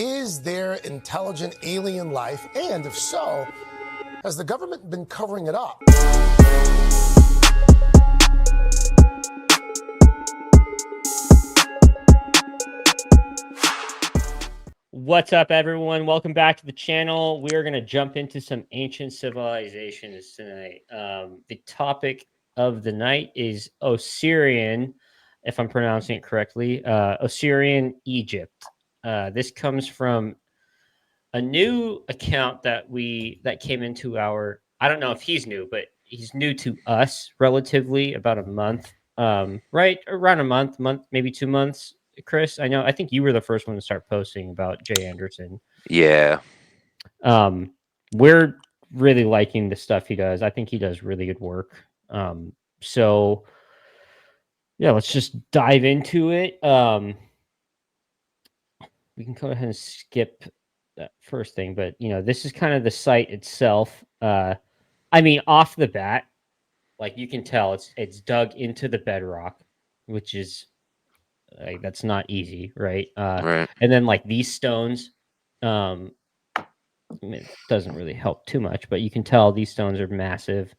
Is there intelligent alien life? And if so, has the government been covering it up? What's up, everyone? Welcome back to the channel. We are going to jump into some ancient civilizations tonight. The topic of the night is Osirion, if I'm pronouncing it correctly, Osirion, Egypt. This comes from a new account that came into our. I don't know if he's new, but he's new to us relatively, about a month. Right around a month, maybe 2 months. Chris, I think you were the first one to start posting about Jay Anderson. Yeah. We're really liking the stuff he does. I think he does really good work. So yeah, let's just dive into it. We can go ahead and skip that first thing, but this is kind of the site itself. Off the bat, like you can tell, it's dug into the bedrock, which is like that's not easy, right? Right. And then like these stones, it doesn't really help too much, but you can tell these stones are massive.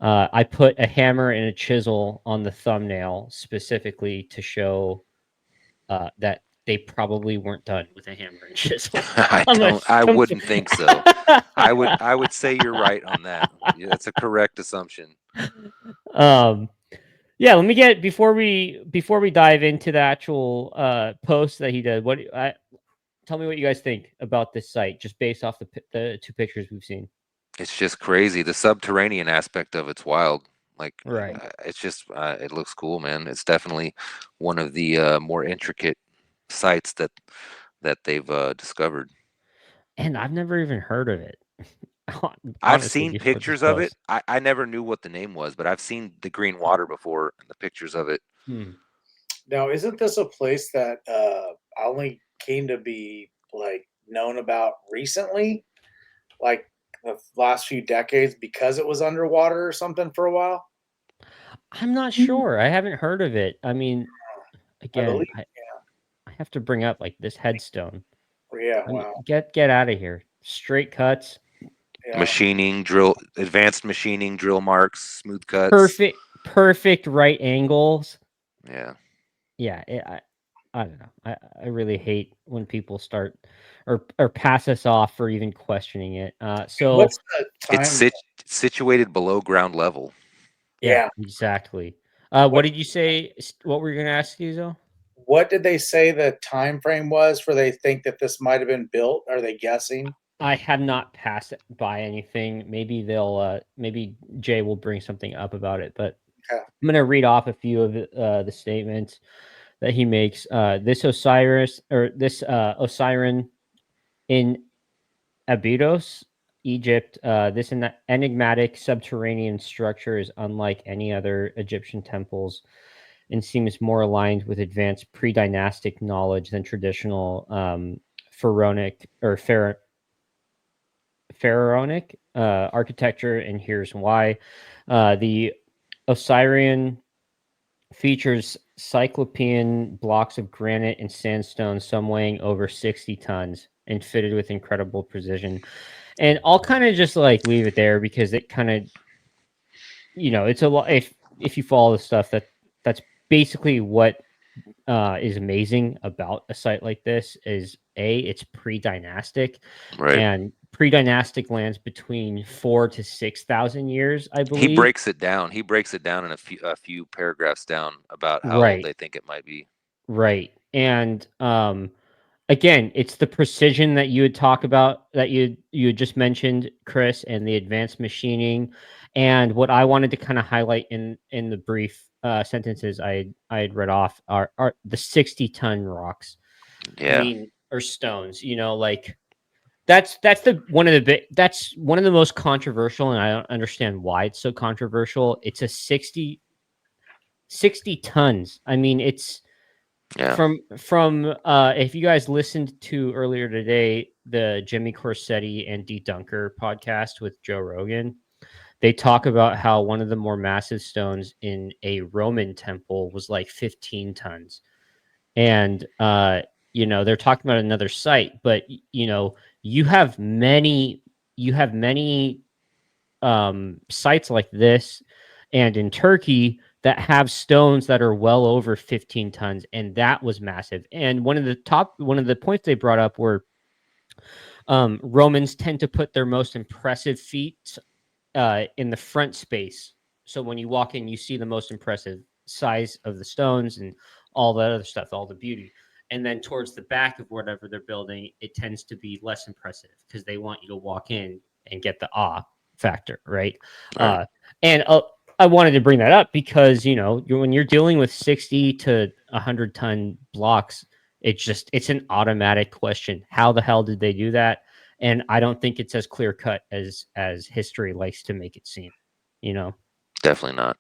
I put a hammer and a chisel on the thumbnail specifically to show that they probably weren't done with a hammer and chisel. I wouldn't think so. I would say you're right on that. Yeah, that's a correct assumption. Yeah, let me get before we dive into the actual post that he did. Tell me what you guys think about this site, just based off the two pictures we've seen. It's just crazy. The subterranean aspect of it's wild. Like, Right. it's just it looks cool, man. It's definitely one of the more intricate sites that they've discovered. And I've never even heard of it. I've Honestly, seen before this pictures of it. post. I never knew what the name was, but I've seen the green water before and the pictures of it. Now, isn't this a place that only came to be like known about recently, like the last few decades, because it was underwater or something for a while? I'm not sure. I haven't heard of it. I mean, again, yeah. I have to bring up like this headstone. Yeah, I mean, wow. get out of here. Straight cuts. Yeah. Machining, advanced machining, drill marks, smooth cuts. Perfect right angles. Yeah. Yeah, I don't know. I really hate when people start or pass us off for even questioning it. So What's the time? It's situated below ground level. yeah, exactly. What did you say? What were you going to ask, Yuzo? What did they say the time frame was for they think that this might have been built? Are they guessing? I have not passed by anything. Maybe maybe Jay will bring something up about it, but Okay. I'm going to read off a few of the statements that he makes. This Osirion in Abydos, Egypt. This enigmatic subterranean structure is unlike any other Egyptian temples and seems more aligned with advanced pre-dynastic knowledge than traditional pharaonic or pharaonic architecture. And here's why. The Osirion features cyclopean blocks of granite and sandstone, some weighing over 60 tons and fitted with incredible precision. And I'll kind of just like leave it there because it kind of, it's a lot. If you follow the stuff, that's basically what is amazing about a site like this is it's pre-dynastic, Right. and pre-dynastic lands between 4,000 to 6,000 years, I believe. He breaks it down in a few paragraphs down about how old they think it might be. Right. And again, it's the precision that you would talk about that you had just mentioned, Chris, and the advanced machining. And what I wanted to kind of highlight in the brief sentences I had read off are the 60-ton rocks. Yeah. I mean, or stones. Like that's one of the most controversial, and I don't understand why it's so controversial. It's a 60 tons. I mean, it's from if you guys listened to earlier today, the Jimmy Corsetti and D. Dunker podcast with Joe Rogan, they talk about how one of the more massive stones in a Roman temple was like 15 tons. And You know, they're talking about another site, but you know, you have many sites like this and in Turkey that have stones that are well over 15 tons, and that was massive. And one of the points they brought up were Romans tend to put their most impressive feats in the front space. So when you walk in, you see the most impressive size of the stones and all that other stuff, all the beauty. And then towards the back of whatever they're building, it tends to be less impressive because they want you to walk in and get the awe factor, right? Right. And I wanted to bring that up because, you know, when you're dealing with 60 to 100-ton blocks, it's an automatic question. How the hell did they do that? And I don't think it's as clear cut as history likes to make it seem, you know. Definitely not.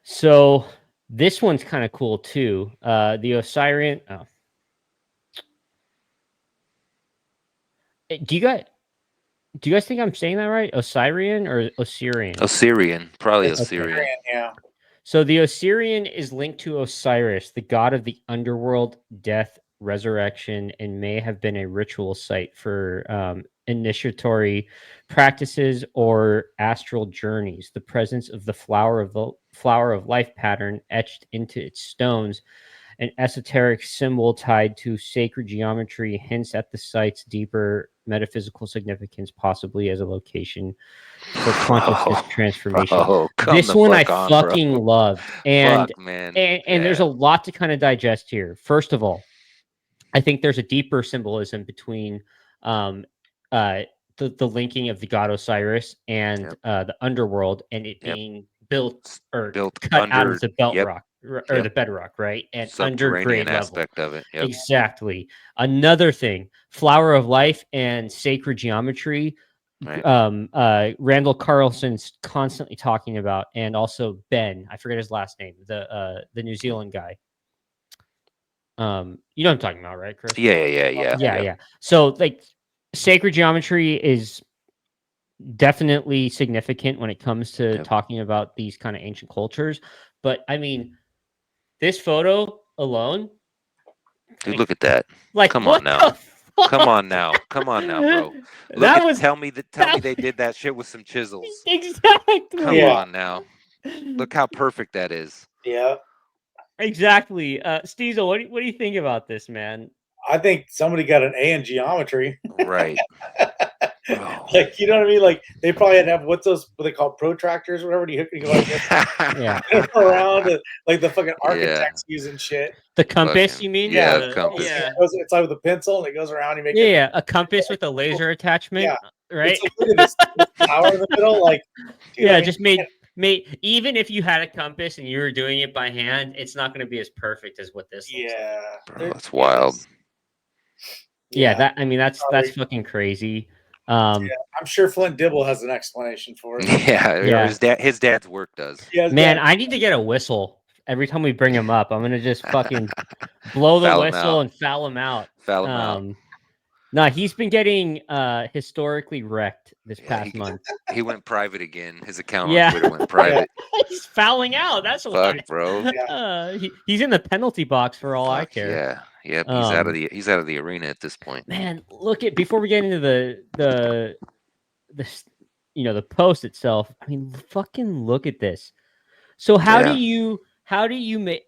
So this one's kind of cool too. The Osirion. Oh. Do you guys think I'm saying that right? Osirion or Osirian? Osirion, probably It's Osirian. yeah. So the Osirian is linked to Osiris, the god of the underworld, death, resurrection, and may have been a ritual site for initiatory practices or astral journeys. The presence of the flower of life pattern etched into its stones, an esoteric symbol tied to sacred geometry, hints at the site's deeper metaphysical significance, possibly as a location for consciousness transformation. Bro, come This the one I fuck on, bro. fucking loved, and Fuck, man. and there's a lot to kind of digest here. First of all, I think there's a deeper symbolism between um, uh, the linking of the god Osiris and Yep. the underworld, and it Yep. being built or Built cut out under. of the belt Yep. rock or Yep. the bedrock, right? And under Subterranean grade level. aspect of it. Yep. Exactly. Another thing, flower of life and sacred geometry. Right. Randall Carlson's constantly talking about, and also Ben, I forget his last name, the New Zealand guy. You know what I'm talking about, right, Chris? Yeah. So like sacred geometry is definitely significant when it comes to Yep. talking about these kind of ancient cultures. But I mean, this photo alone, Dude, look at that. like Come what on now. the fuck? Come on now. Come on now, bro. Look That at was tell me they did that shit with some chisels. exactly. Come Yeah. on now. Look how perfect that is. Yeah. Exactly. Steezel, what do you think about this, man? I think somebody got an A in geometry. Right. Bro. Like, you know what I mean? Like, they probably had to have what they call protractors or whatever. You go like this Yeah. around, like the fucking architects using shit. The compass, Fucking- you mean? yeah, The compass. Yeah. It's like with a pencil and it goes around. You make Yeah, a compass with a laser attachment, Yeah. right? It's like, look at this flower in the middle. Like, dude, Yeah, I mean, just made even if you had a compass and you were doing it by hand, it's not going to be as perfect as what this looks like. yeah, Bro, that's wild. Yeah, that's probably. fucking crazy. I'm sure Flint Dibble has an explanation for it. Yeah, Yeah. his dad's work does. Yeah, Man, I need to get a whistle every time we bring him up. I'm gonna just fucking blow the Foul him whistle out. and foul him out. Foul him out. No, he's been getting historically wrecked this Yeah, past month. He went private again. His account Yeah. on Twitter went private. He's fouling out. That's Fuck, why. bro. He's in the penalty box for all I Fuck care. yeah. Yep, he's out of the arena at this point. Man, look at before we get into the the post itself. I mean, fucking look at this. So how do you make?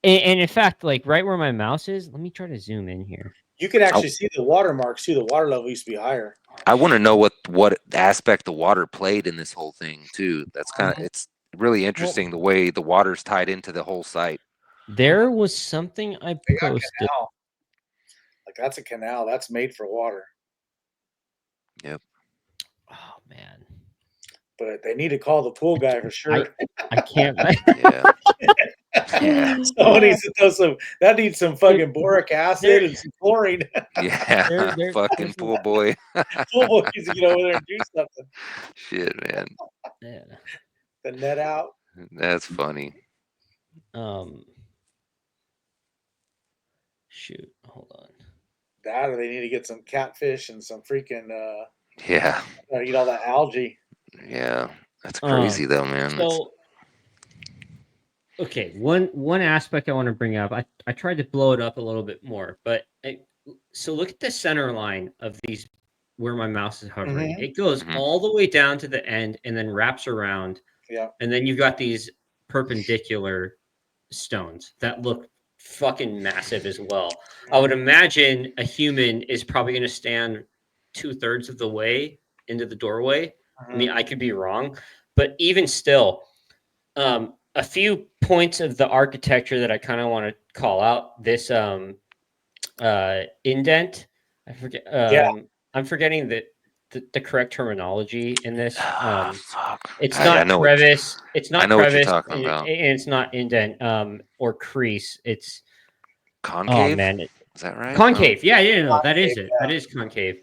And in fact, like right where my mouse is, let me try to zoom in here. You can actually see the watermarks too. The water level used to be higher. I want to know what aspect the water played in this whole thing too. That's it's really interesting the way the water's tied into the whole site. There was something I posted. Canal. Like that's a canal that's made for water. Yep. Oh man. But they need to call the pool guy for sure. I can't. Yeah. Yeah. Someone needs to throw some. That needs some fucking boric acid and some chlorine. Yeah. Fucking pool boy. Pool boy needs to get over there and do something. Shit, man. Yeah. The net out. That's funny. Shoot, hold on. That or they need to get some catfish and some freaking Yeah. eat all that algae. Yeah. That's crazy though, man. So okay, one aspect I want to bring up. I tried to blow it up a little bit more, but so look at the center line of these where my mouse is hovering. Mhm. It goes Mhm. all the way down to the end and then wraps around, Yeah. and then you've got these perpendicular stones that look fucking massive as well. I would imagine a human is probably going to stand 2/3 of the way into the doorway. I mean, I could be wrong, but even still, a few points of the architecture that I kind of want to call out. This indent. I forget. Yeah. I'm forgetting the correct terminology in this. Fuck. It's I not know what crevice. It's I not know what you're crevice, talking and about. it's not indent or crease. It's oh Concave? man, Is that right? No. concave. Yeah, yeah, no, that is Concave, it. yeah. That is concave.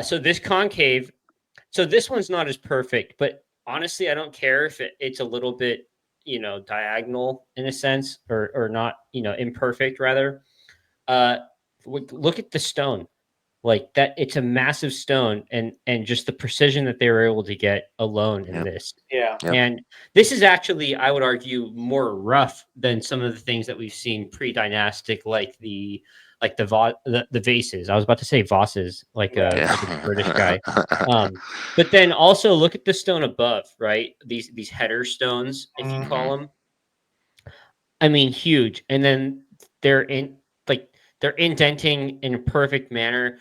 So this concave. So this one's not as perfect, but honestly, I don't care if it's a little bit, diagonal in a sense, or not, imperfect rather. Uh, look at the stone, like that. It's a massive stone, and just the precision that they were able to get alone in Yep. this. Yeah. Yep. And this is actually, I would argue, more rough than some of the things that we've seen pre-dynastic, like the vases. I was about to say vases, like a Yeah. British guy. Yeah. But then also look at the stone above, right? These header stones, if you call them. I mean, huge. And then they're in like they're indenting in a perfect manner.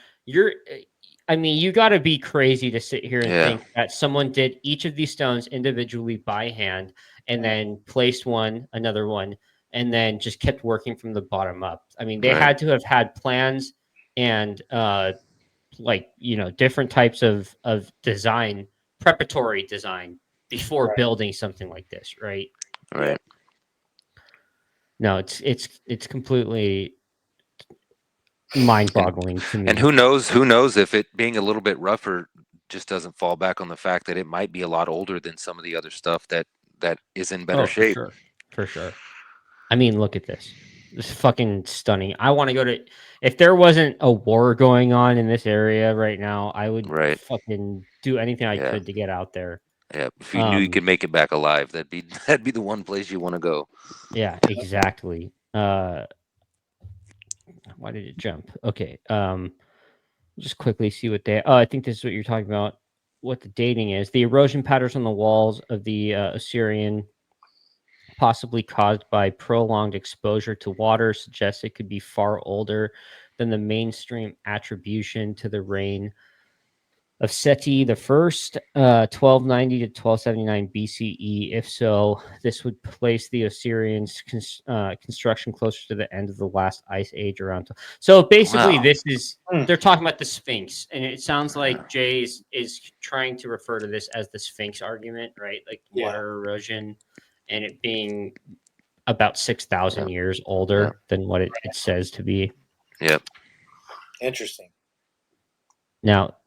I mean, you got to be crazy to sit here and Yeah. think that someone did each of these stones individually by hand and then placed another one, and then just kept working from the bottom up. I mean, they Right. had to have had plans and different types of design, preparatory design before Right. building something like this, right? Right. No, it's completely mind-boggling to And me. who knows if it being a little bit rougher just doesn't fall back on the fact that it might be a lot older than some of the other stuff that is in better Oh, for shape. sure. For sure. I mean, look at this. This is fucking stunning. I want to go to if there wasn't a war going on in this area right now, I would Right. fucking do anything I Yeah. could to get out there. Yeah. If you knew you could make it back alive, that'd be the one place you want to go. Yeah, exactly. Why did it jump? Okay. Just quickly see what they. Oh, I think this is what you're talking about. What the dating is. The erosion patterns on the walls of the Osirion, possibly caused by prolonged exposure to water, suggests it could be far older than the mainstream attribution to the reign of Seti the First, 1290 to 1279 BCE. If so, this would place the Osirians' construction closer to the end of the last ice age around. So basically, Wow. this is they're talking about the Sphinx, and it sounds Yeah. like Jay is trying to refer to this as the Sphinx argument, right? Like Yeah. water erosion, and it being about 6,000 Yep. years older than what it says to be. Yep. Interesting. Now,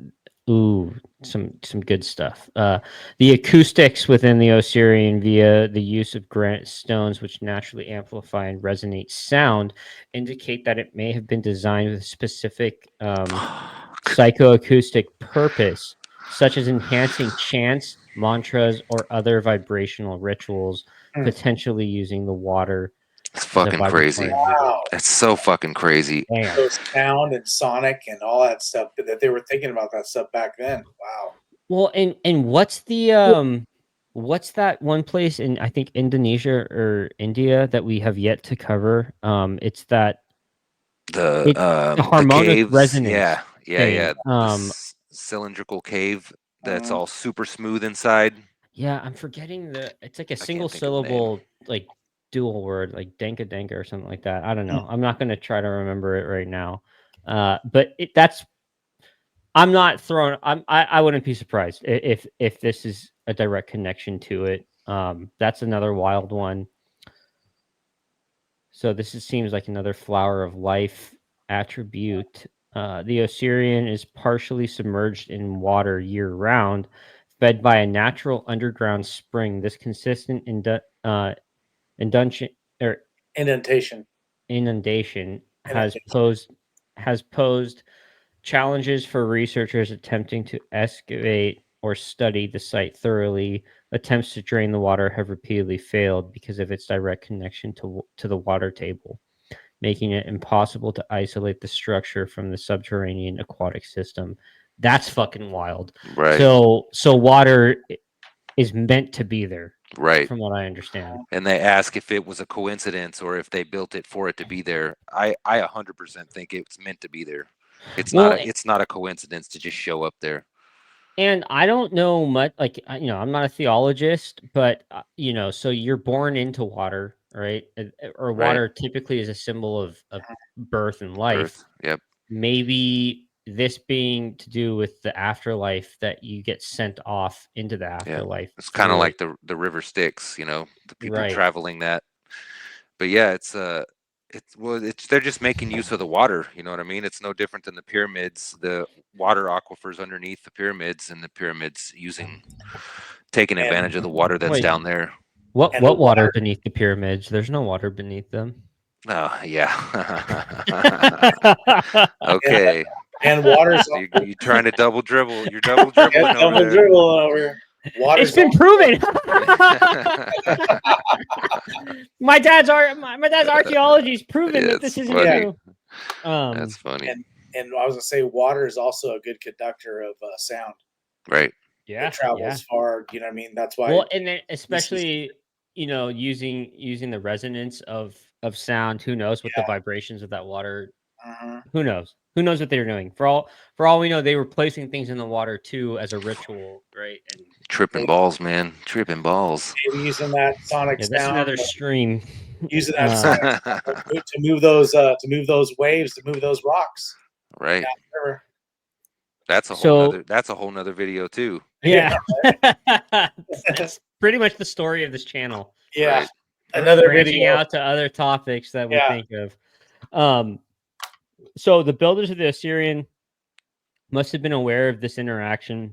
ooh, some good stuff. The acoustics within the Osirian via the use of granite stones, which naturally amplify and resonate sound, indicate that it may have been designed with a specific psychoacoustic purpose, such as enhancing chants, mantras, or other vibrational rituals, Hmm. potentially using the water It's as a fucking crazy. vibratory medium. Wow. That's so fucking crazy. Damn. So sound and sonic and all that stuff that they were thinking about that stuff back then. Wow. Well, and what's that one place in I think Indonesia or India that we have yet to cover? It's that The the the harmonic caves. resonance Yeah. thing. The cylindrical cave that's Mhm. all super smooth inside. Yeah, I'm forgetting it's like a I single can't think of the name. syllable like dual word like denka denka or something like that. I don't know. I'm not going to try to remember it right now. But that's I'm not throwing. I wouldn't be surprised if this is a direct connection to it. That's another wild one. So seems like another flower of life attribute. The Osirian is partially submerged in water year round, fed by a natural underground spring. This consistent indunction or Indentation. inundation Indentation. has posed challenges for researchers attempting to excavate or studied the site thoroughly. Attempts to drain the water have repeatedly failed because of its direct connection to the water table, making it impossible to isolate the structure from the subterranean aquatic system. That's fucking wild. Right. So water is meant to be there, Right. from what I understand. And they ask if it was a coincidence or if they built it for it to be there. I 100% think it's meant to be there. It's Well, not a coincidence to just show up there. and I don't know much, like, I'm not a theologist, but, so you're born into water, right? Or Right. water typically is a symbol of birth and life. Birth. Yep. Maybe this being to do with the afterlife, that you get sent off into the afterlife. It's kind of through like it. the river Styx, the people Right. traveling that. But yeah, they're just making use of the water. You know what I mean? It's no different than the pyramids, the water aquifers underneath the pyramids, and the pyramids taking advantage of the water that's Wait. down there. What And the water beneath the pyramids? There's no water beneath them. Oh yeah. Okay. And water's You're trying to double dribble. You're double dribbling over double there. dribble over here. Water's It's been proven. my dad's archaeology's proven that this isn't funny. true. That's funny. and I was gonna say water is also a good conductor of sound. Right. Yeah, It travels far. You know what I mean? That's why. Well, and then especially using the resonance of sound. Who knows what the vibrations of that water? Who knows? Who knows what they're doing? For all we know, they were placing things in the water too as a ritual, right? And Tripping balls, man. Tripping balls. Maybe using that sonic yeah, that's sound. another stream. Using that sonic sound to move those waves, to move those rocks. Right. Yeah, That's a whole nother video too. Yeah. That's pretty much the story of this channel. Yeah. Right. Another branching video out to other topics that we think of. So the builders of the Osirion must have been aware of this interaction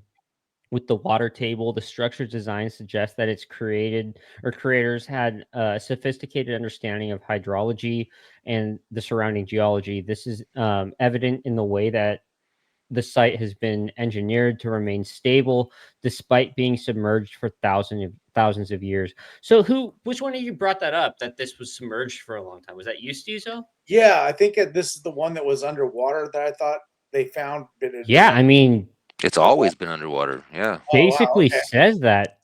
with the water table. The structure's design suggests that its creators had a sophisticated understanding of hydrology and the surrounding geology. This is evident in the way that the site has been engineered to remain stable despite being submerged for thousands of years. So which one of you brought that up, that this was submerged for a long time? Was that you, Stezo? Yeah, I think this is the one that was underwater that I thought they found. Yeah, I mean, it's always been underwater. Yeah. Basically says that.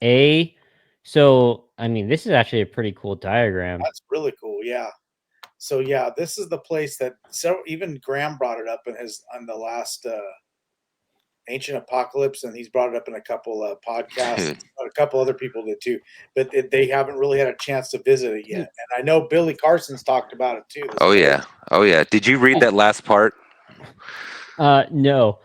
So I mean, this is actually a pretty cool diagram. That's really cool. Yeah. So yeah, this is the place that even Graham brought it up on the last Ancient Apocalypse, and he's brought it up in a couple of podcasts. A couple other people did too, but they haven't really had a chance to visit it yet. And I know Billy Carson's talked about it too. Oh yeah. Did you read that last part? No.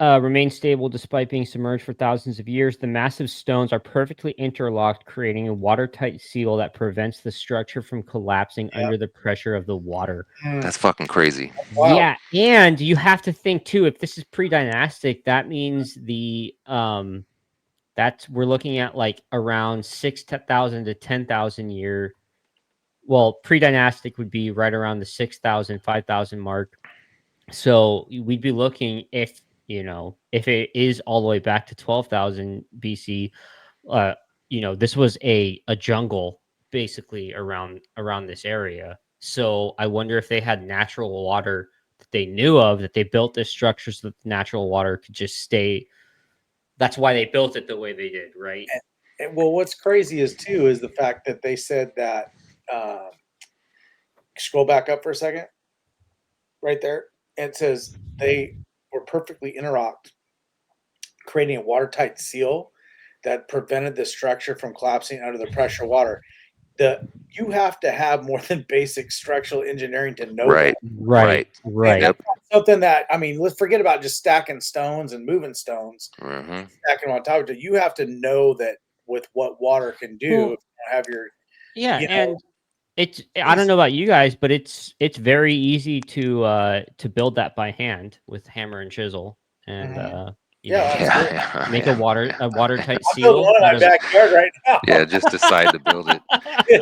Remain stable despite being submerged for thousands of years. The massive stones are perfectly interlocked, creating a watertight seal that prevents the structure from collapsing under the pressure of the water. That's fucking crazy. Wow. Yeah, and you have to think too, if this is pre-dynastic, that means we're looking at like around 6,000 to 10,000 year. Well, pre-dynastic would be right around the 6,000, 5,000 mark. So we'd be looking, if it is all the way back to 12,000 BC, this was a jungle basically around this area. So I wonder if they had natural water that they knew of, that they built this structure so that the natural water could just stay. That's why they built it the way they did, right? And well, what's crazy is the fact that they said that. Scroll back up for a second. Right there, it says they were perfectly interlocked, creating a watertight seal that prevented the structure from collapsing under the pressure of water. You have to have more than basic structural engineering to know Right. Right. Yep. something that, I mean, let's forget about just stacking stones and moving stones. Mm-hmm. Stacking on top of it, you have to know that with what water can do. Well, if you don't have your, and I don't know about you guys, but it's very easy to build that by hand with hammer and chisel, and You know, absolutely. make a watertight I'm building seal one in out my of backyard right now. Yeah, just decide to build it.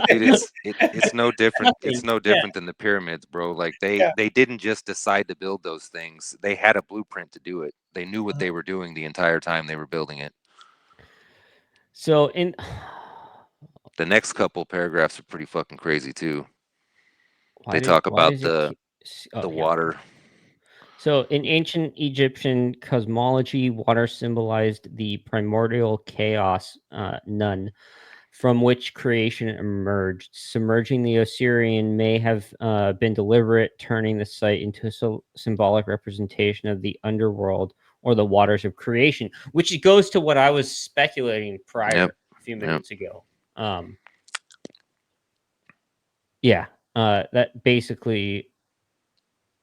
Dude, it's no different. It's no Yeah. different than the pyramids, bro. Like Yeah. they didn't just decide to build those things. They had a blueprint to do it. They knew what they were doing the entire time they were building it. So in The next couple paragraphs are pretty fucking crazy too. They why talk about does it the oh, yeah. water. So in ancient Egyptian cosmology, water symbolized the primordial chaos, none, from which creation emerged. Submerging the Osirian may have been deliberate, turning the site into a symbolic representation of the underworld or the waters of creation, which goes to what I was speculating prior Yep. a few Yep. minutes ago. Yeah, that basically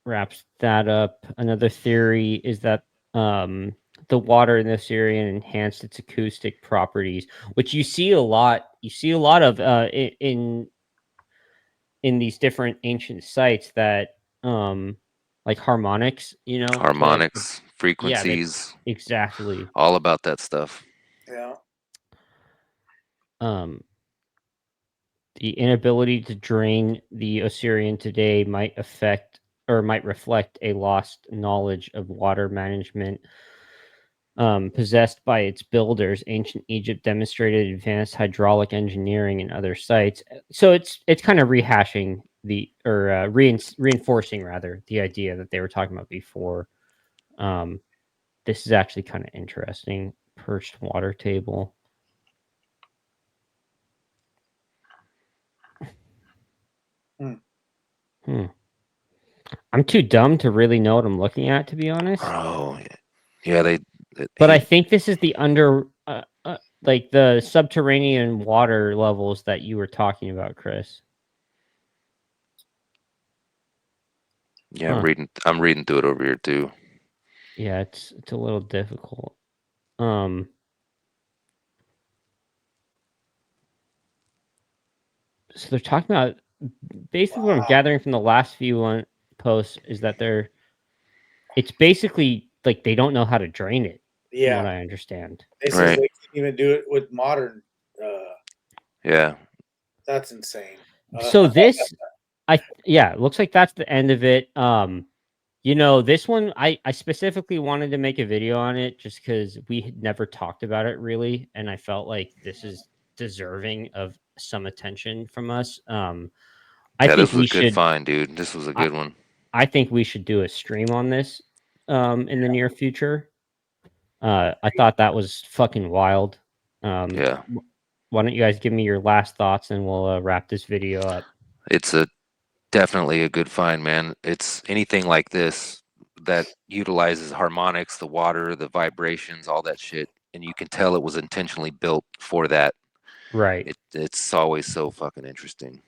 wraps that up. Another theory is that the water in the Syrian enhanced its acoustic properties, which you see a lot. You see a lot of in these different ancient sites that like harmonics, you know, Harmonics, yeah, they frequencies, exactly. all about that stuff. Yeah. Um, the inability to drain the Osirian today might affect or might reflect a lost knowledge of water management possessed by its builders. Ancient Egypt demonstrated advanced hydraulic engineering in other sites. So it's kind of rehashing the or reinforcing rather the idea that they were talking about before. This is actually kind of interesting. Perched water table. Hmm. I'm too dumb to really know what I'm looking at, to be honest. Oh, yeah. But I think this is the like the subterranean water levels that you were talking about, Chris. Yeah, I'm reading through it over here too. Yeah, it's a little difficult. So they're talking about basically what I'm gathering from the last few posts is that it's basically like they don't know how to drain it, from what Yeah. I understand. It says Right. they can't even do it with modern. Yeah. That's insane. So this, it looks like that's the end of it. You know, this one I specifically wanted to make a video on it just because we had never talked about it really, and I felt like this is deserving of some attention from us. I Yeah, think this was we a good should. find, dude. This was a good one. I think we should do a stream on this in the near future. I thought that was fucking wild. Yeah. Why don't you guys give me your last thoughts and we'll wrap this video up. It's definitely a good find, man. It's anything like this that utilizes harmonics, the water, the vibrations, all that shit, and you can tell it was intentionally built for that. Right. It's always so fucking interesting.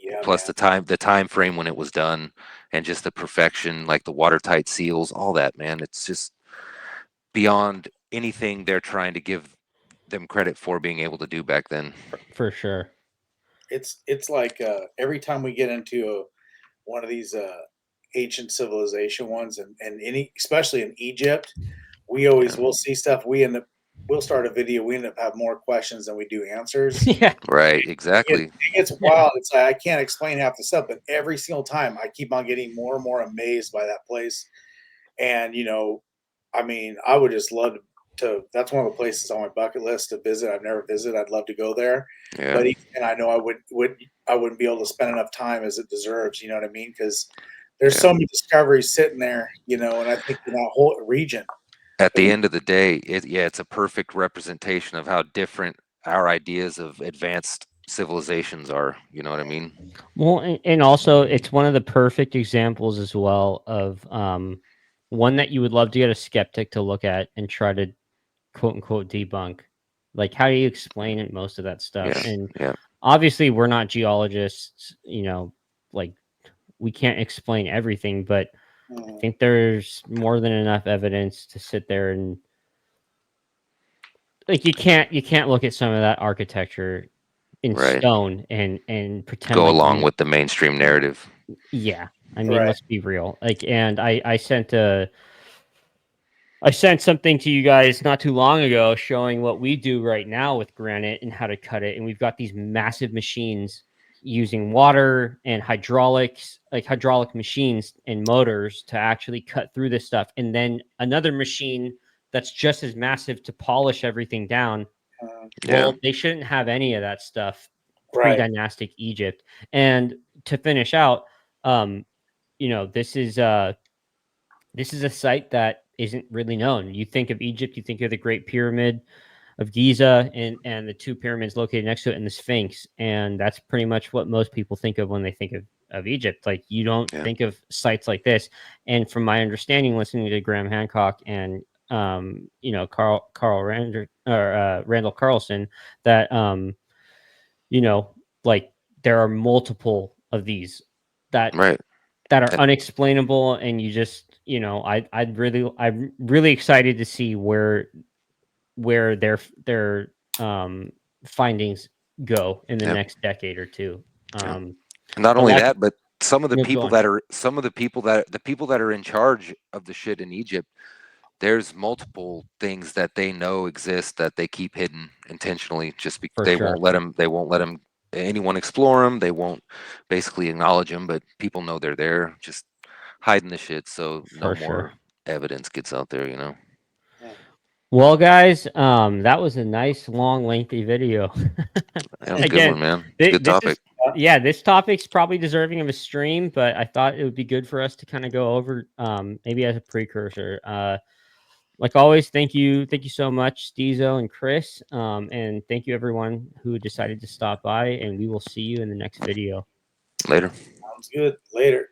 Yeah, Plus man. the time frame when it was done, and just the perfection, like the watertight seals, all that, man. It's just beyond anything they're trying to give them credit for being able to do back then. For sure. It's like every time we get into one of these ancient civilization ones, and any especially in Egypt, we always will see stuff. We'll start a video. We end up have more questions than we do answers. Yeah. Right, It exactly. gets wild. It's like I can't explain half the stuff, but every single time I keep on getting more and more amazed by that place. And I mean, I would just love to. That's one of the places on my bucket list to visit. I've never visited. I'd love to go there, Yeah. but and I know I wouldn't be able to spend enough time as it deserves. You know what I mean? Because there's so many discoveries sitting there. And I think in that whole region. At the end of the day, it's a perfect representation of how different our ideas of advanced civilizations are. You know what I mean? Well, and also it's one of the perfect examples as well of one that you would love to get a skeptic to look at and try to quote unquote debunk. Like, how do you explain it? Most of that stuff, Yeah. and Yeah. obviously we're not geologists. Like we can't explain everything, but I think there's more than enough evidence to sit there and like you can't look at some of that architecture in Right. stone and pretend Go like along with the mainstream narrative. yeah. I mean, Right. let's be real. Like, and I sent a I sent something to you guys not too long ago showing what we do right now with granite and how to cut it. And we've got these massive machines using water and hydraulics, like hydraulic machines and motors to actually cut through this stuff. And then another machine that's just as massive to polish everything down. Well, they shouldn't have any of that stuff pre-dynastic Egypt. And to finish out, you know, this is a site that isn't really known. You think of Egypt, you think of the Great Pyramid of Giza and the two pyramids located next to it and the Sphinx. And that's pretty much what most people think of when they think of Egypt. Like you don't think of sites like this. And from my understanding, listening to Graham Hancock and you know, Randall Carlson, that you know, like there are multiple of these that are unexplainable, and you just, you know, I'm really excited to see where their findings go in the next decade or two. Not only that, but some of the people that are in charge of the shit in Egypt, there's multiple things that they know exist that they keep hidden intentionally, just because they won't let them anyone explore them. They won't basically acknowledge them, but people know they're there, just hiding the shit so no more evidence gets out there, you know. Well, guys, that was a nice, long, lengthy video. That was a good one, man. Good topic. This topic's probably deserving of a stream, but I thought it would be good for us to kind of go over, maybe as a precursor. Like always, thank you so much, Stezo and Chris, and thank you everyone who decided to stop by. And we will see you in the next video. Later. Sounds good. Later.